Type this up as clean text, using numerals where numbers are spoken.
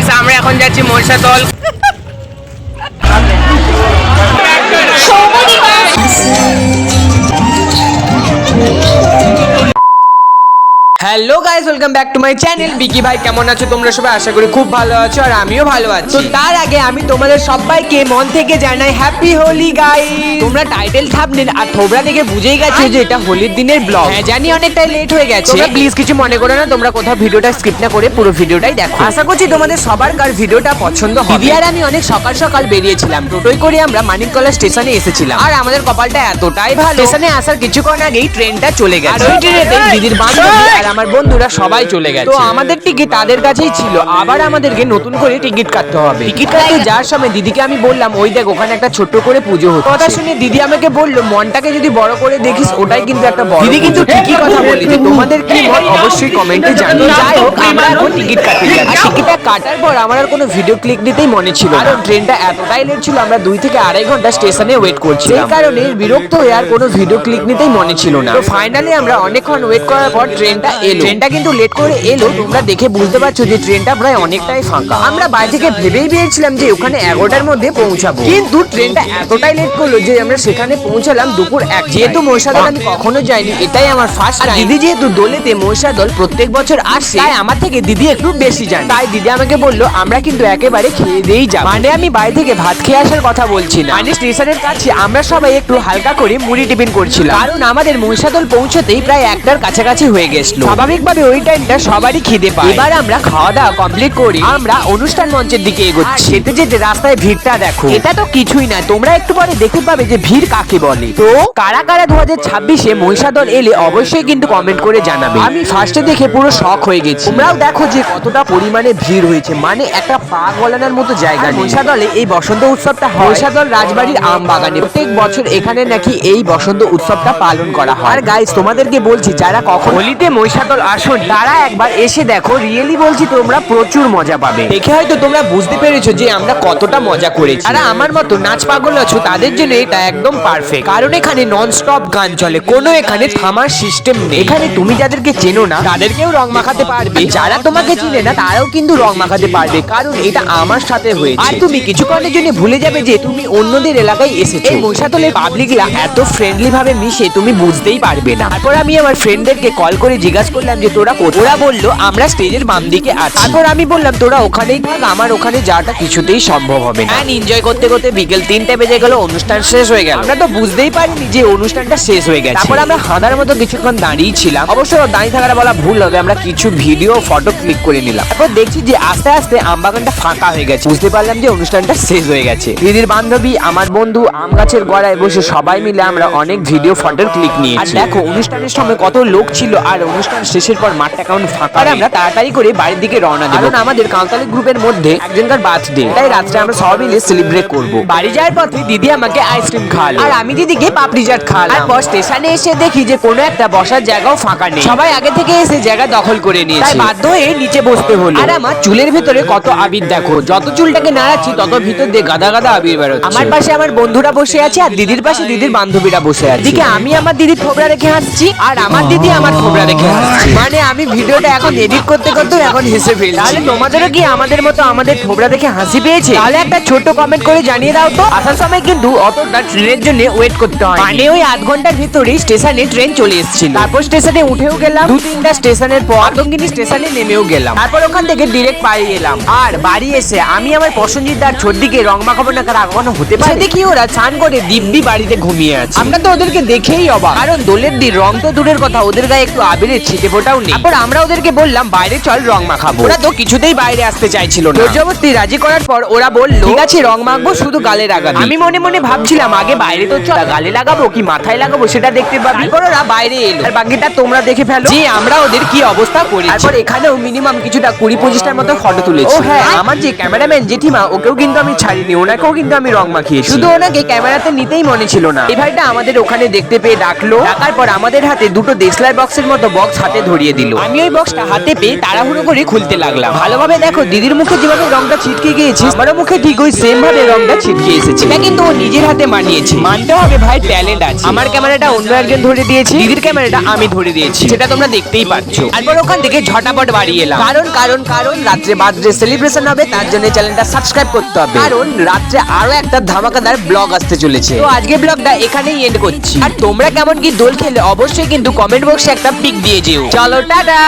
Guys আমরা এখন যাচ্ছি Mahishadal. Hello guys, welcome back to my channel. Vicky ভাই কেমন আছো তোমরা সবাই? আশা করি খুব ভালো আছো আর আমিও ভালো আছি। তো তার আগে আমি তোমাদের সবাইকে মন থেকে জানাই হ্যাপি হোলি গাইস। তোমরা টাইটেল থাম্বনেল আর থোবরা দেখে বুঝেই গেছো যে এটা হোলির দিনের ব্লগ। হ্যাঁ জানি অনেকটাই লেট হয়ে গেছে, তোমরা প্লিজ কিছু মনে করো না। তোমরা কোথাও ভিডিওটা স্কিপ না করে পুরো ভিডিওটাই দেখো। আশা করছি তোমাদের সবার কার ভিডিওটা পছন্দ হবে। দিদি আর আমি অনেক সকাল সকাল বেরিয়েছিলাম, টোটোয় করে আমরা মানিকতলা স্টেশনে এসেছিলাম। আর আমাদের কপালটা এতটাই ভালো, স্টেশনে আসার কিছুক্ষণ আগেই ট্রেনটা চলে গেছে। আর ওই ট্রেনেতে দিদির বান্ধবী আর আমার বন্ধুরা সবাই চলে গেছে। তো আমাদের টিকিট তাদের কাছেই ছিল, আবার আমাদেরকে নতুন করে টিকিট কাটতে হবে। টিকিট কাটতে যাওয়ার সময় দিদিকে আমি বললাম ওই দেখ ওখানে একটা ছোট্ট করে পুজো হচ্ছে। কথা শুনে দিদি আমাকে বললো মনটাকে যদি বড় করে দেখিস ওটাই কিন্তু একটা বড়। দিদি কিন্তু ঠিকই কথা বলেছে, তোমাদের কি মত অবশ্যই কমেন্টে জানিও। যাই হোক আমরা এখন টিকিট কাটতে যাচ্ছি। টিকিটটা কাটার পর আমার আর কোনো ভিডিও ক্লিক নিতেই মনে ছিল না, কারণ ট্রেনটা এতটাই লেট ছিল। আমরা 2 থেকে আড়াই ঘন্টা স্টেশনে ওয়েট করছি, এই কারণে বিরক্ত হয়ে আর কোনো ভিডিও ক্লিক নিতেই মনে ছিল না। তো ফাইনালি আমরা অনেকক্ষণ ওয়েট করার পর ট্রেনটা এলো। ট্রেনটা কিন্তু লেট করে এলো, তোমরা দেখে বুঝতে পারছো যে ট্রেনটা প্রায় অনেকটাই ফাঁকা। আমরা বাইরে থেকে ভেবেই বেরিয়েছিলাম যে ওখানে 11টার মধ্যে পৌঁছাবো, কিন্তু ট্রেনটা এতটাই লেট করলো যে আমরা সেখানে পৌঁছালাম দুপুর 1। যেহেতু মহিষাদল আমি কখনো যাইনি, এটাই আমার ফার্স্ট টাইম। দিদি যেহেতু দোলেতে মহিষাদল প্রত্যেক বছর আসে, তাই আমার থেকে দিদি একটু বেশি জানে। তাই দিদি আমাকে বললো আমরা কিন্তু একেবারে খেয়ে দিয়েই যাব। মানে আমি বাইরে থেকে ভাত খেয়ে আসার কথা বলছি না, মানে স্টেশনের কাছে আমরা সবাই একটু হালকা করে মুড়ি টিফিন করছিলাম, কারণ আমাদের মহিষাদল পৌঁছতেই প্রায় 1টার কাছাকাছি হয়ে গেছিল। স্বাভাবিকভাবে ওই টাইমটা সবারই খিদে পায়। এবার আমরা খাওয়া দাওয়া কমপ্লিট করি আমরা অনুষ্ঠান মঞ্চের দিকে এগোচ্ছি। যেতে যেতে রাস্তায় ভিড়টা দেখো, এটা তো কিছুই না, তোমরা একটু পরে দেখতে পাবে যে ভিড় কাকে বলে। তো কারা কারা 2026-এ মহিষাদল এলে অবশ্যই কিন্তু কমেন্ট করে জানাবে। আমি ফার্স্টে দেখে পুরো শক হয়ে গেছি। তোমরাও দেখো যে কতটা পরিমাণে ভিড় হয়েছে, মানে একটা পা গলানোর মতো জায়গা। মহিষাদলে এই বসন্ত উৎসবটা হয় মহিষাদল রাজবাড়ির আম বাগানে। প্রত্যেক বছর এখানে নাকি এই বসন্ত উৎসবটা পালন করা হয়। আর গাইস তোমাদেরকে বলছি যারা কখন হোলিতে মহিষাদল আসোনি তারা একবার এসে দেখো, রিয়েলি বলছি তোমরা প্রচুর মজা পাবে। দেখে হয়তো তোমরা বুঝতে পেরেছো যে আমরা কতটা মজা করেছি। আর আমার মতো নাচ পাগল আছো তাদের জন্য এটা একদম পারফেক্ট, কারণ এখানে নন স্টপ গান চলে, কোনো এখানে থামার সিস্টেম নেই। এখানে তুমি যাদেরকে চেনো না তাদেরকেও রং মাখাতে পারবে, যারা তোমাকে চিনে না তারাও কিন্তু রং মাখাতে পারবে, কারণ এটা আমার সাথে হয়েছে। আর তুমি কিছুক্ষণের জন্য ভুলে যাবে যে তুমি অন্যদের এলাকায় এসেছো। এই মহিষাদলের পাবলিকরা এত ফ্রেন্ডলি ভাবে মিশে তুমি বুঝতেই পারবে না। তারপর আমি আমার ফ্রেন্ডদেরকে কল করে জিজ্ঞাসা করলাম যে তোরা কোথায়। ওরা বললো আমরা স্টেজের বাম দিকে আছি। তারপর আমি বললাম তোরা ওখানেই থাক, আমার ওখানে যাওয়াটা কিছুতেই সম্ভব হবে না। এনজয় করতে করতে বিকেল 3টে বেজে গেল, অনুষ্ঠান শেষ হয়ে গেল। আমরা তো বুঝতেই পারিনি যে অনুষ্ঠানটা শেষ হয়ে গেছে। তারপর আমরা হাঁদার মতো কিছুক্ষণ দাঁড়িয়ে ছিলাম, অবশ্য দাঁড়িয়ে থাকাটা বলা ভুল হবে, আমরা কিছু ভিডিও ফটো ক্লিক করে নিলাম। তারপর দেখছি যে আস্তে আস্তে আমবাগানটা ফাঁকা হয়ে গেছে, বুঝতে পারলাম যে অনুষ্ঠানটা শেষ হয়ে গেছে। দিদির বান্ধবী আমার বন্ধু আম গাছের গোড়ায় বসে সবাই মিলে আমরা অনেক ভিডিও ফটো ক্লিক নিয়েছি। আর দেখো অনুষ্ঠানের সময় কত লোক ছিল, আর অনুষ্ঠান শেষের পর মাঠটা কেমন ফাঁকা। আর আমরা তাড়াতাড়ি করে বাড়ির দিকে রওনা দেব, কারণ আমাদের কাউন্টালি গ্রুপের মধ্যে একজনকার বার্থডে, তাই রাত্রে আমরা সবাই মিলে সেলিব্রেট করব। বাড়ি যাওয়ার পথে দিদি আমাকে আইসক্রিম খাওয়ালো আর আমি দিদিকে পাপড়ি চাট খাওয়ালাম। তারপর স্টেশনে এসে দেখি যে কোনো একটা বসার জায়গাও ফাঁকা নেই, সবাই আগে থেকে এসে জায়গা দখল করে নিয়েছে, বাধ্য হয়ে নিচে বসতে হলো। আর আমার চুলের ভেতরে কত আবির দেখো, যত চুলটাকে নাড়াচ্ছি তত ভিতর দিয়ে গাদা গাদা আবির বেরোচ্ছে। আমার পাশে আমার বন্ধুরা বসে আছে আর দিদির পাশে দিদির বান্ধবীরা বসে আছে। এদিকে আমি আমার দিদির থোবরা রেখে হাসছি আর আমার দিদি আমার থোবরা রেখে হাসছি, মানে আমি ভিডিওটা এখন এডিট করতে করতে এখন হেসে ফেলছি। তাহলে তোমাদেরও কি আমাদের মতো আমাদের থোবরা দেখে হাসি পেয়েছে? তাহলে একটা ছোট কমেন্ট করে জানিয়ে দাও তো। আসার সময় কিন্তু অতটা ট্রেনের জন্য ওয়েট করতে হয়, মানে ওই আধ ঘন্টার ভিতরেই স্টেশনে ট্রেন চলে এসেছিল। তারপর স্টেশনে উঠেও গেলাম, 2-3টা স্টেশনের পর আতঙ্গিনী স্টেশনে নেমেও গেলাম। তারপর ওখান থেকে ডিরেক্ট বাড়ি এলাম। আর বাড়ি এসে আমি আমার পছন্দিদার ছোটদিকে রং মাখাবো না, কার আগানো হতে পারে। দেখি ওরা স্নান করে দিব্যি বাড়িতে ঘুমিয়ে আছে। আমরা তো ওদেরকে দেখেই অবাক, কারণ দোলের দিন রং তো দূরের কথা, ওদের গায়ে একটু আবিরের ছিটে ফোটাও নেই। তারপর আমরা ওদেরকে বললাম বাইরে চল রং মাখাবো, ওরা তো কিছুতেই বাইরে আসতে চাইছিল না। জবরদস্তি রাজি করার পর ওরা বললো ঠিক আছে রং মাখবো, শুধু গালে লাগাবি। আমি মনে মনে ভাবছিলাম আগে বাইরে তো চল, গালে লাগাবো কি মাথায় লাগাবো সেটা দেখতে পাবি। তারপর ওরা বাইরে এলো, আর বাকিটা তোমরা দেখে ফেলো যে আমরা ওদের কি অবস্থা করি। তারপর এখানেও মিনিমাম কিছুটা 20-25টার মতো ফটো তুলেছি। ও হ্যাঁ, আমার যে ক্যামেরাম্যান জেঠিমা ওকেও কিন্তু আমি ছাড়িনি, ওনাকেও কিন্তু আমি রং মাখিয়েছি, শুধু ওনাকে ক্যামেরাতে নিতেই মনে ছিল না। এই ভাইটা আমাদের ওখানে দেখতে পেয়ে ডাকলো, ডাকার পর আমাদের হাতে দুটো দেশলাই বক্সের মতো বক্স হাতে ধরিয়ে দিল। দিল। আমি ওই বক্সটা হাতে পেয়ে তাড়াহুড়ো করে খুলতে লাগলাম। ভালোভাবে দেখো দিদির মুখে যেভাবে রংটা ছিটকে গিয়েছে, আমারও মুখে ঠিক ওই সেম ভাবে রংটা ছিটকে এসেছে। এটা কিন্তু ও নিজের হাতে বানিয়েছে, মানতে হবে ভাই ট্যালেন্ট আছে। আমার ক্যামেরাটা অন্য একজন ধরে দিয়েছে, দিদির ক্যামেরাটা আমি ধরে দিয়েছি, সেটা তোমরা দেখতেই পাচ্ছ। তারপর ওখান থেকে ঝটাপট বাড়ি এলাম, কারণ রাত্রে বার্থডে সেলিব্রেশন হবে, তার জন্য চ্যানেলটা সাবস্ক্রাইব করতে হবে, কারণ রাত্রে আরো একটা ধামাকাদার ব্লগ আসতে চলেছে। তো আজকে ব্লগটা এখানেই এন্ড করছি। আর তোমরা কেমন কি দোল খেলে অবশ্যই কিন্তু কমেন্ট বক্সে একটা পিক দিয়ে যেও। চলো টাটা।